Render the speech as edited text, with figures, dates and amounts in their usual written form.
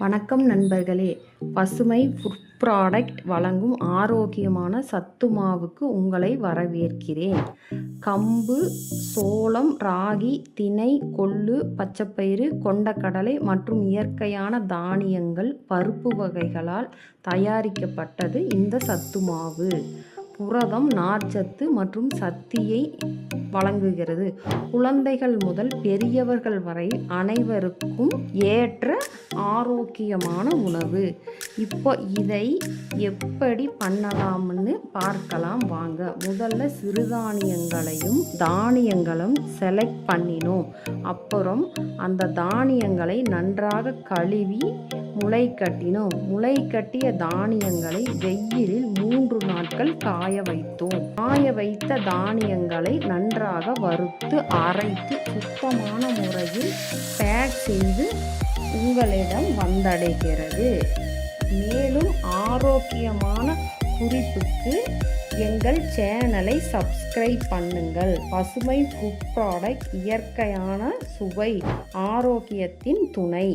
வணக்கம் நண்பர்களே, பசுமை ஃபுட் ப்ராடக்ட் வழங்கும் ஆரோக்கியமான சத்து மாவுக்கு உங்களை வரவேற்கிறேன். கம்பு, சோளம், ராகி, திணை, கொள்ளு, பச்சைப்பயிறு, கொண்டக்கடலை மற்றும் இயற்கையான தானியங்கள், பருப்பு வகைகளால் தயாரிக்கப்பட்டது இந்த சத்து மாவு. புரதம், நார்ச்சத்து மற்றும் சக்தியை வழங்குகிறது. குழந்தைகள் முதல் பெரியவர்கள் வரை அனைவருக்கும் ஏற்ற ஆரோக்கியமான உணவு. இப்போ இதை எப்படி பண்ணலாம்னு பார்க்கலாம் வாங்க. முதல்ல சிறுதானியங்களையும் தானியங்களும் செலக்ட் பண்ணினோம். அப்புறம் அந்த தானியங்களை நன்றாக கழுவி முளை கட்டினோம். முளை கட்டிய தானியங்களை வெயிலில் 3 நாட்கள் காய வைத்தோம். காய வைத்த தானியங்களை நன்றாக வறுத்து அரைத்து சுத்தமான முறையில் பேக் செய்து உங்களிடம் வந்தடைகிறது. மேலும் ஆரோக்கியமான குறிப்புக்கு எங்கள் சேனலை சப்ஸ்கிரைப் பண்ணுங்கள். பசுமை ஃபுட் ப்ராடக்ட், இயற்கையான சுவை, ஆரோக்கியத்தின் துணை.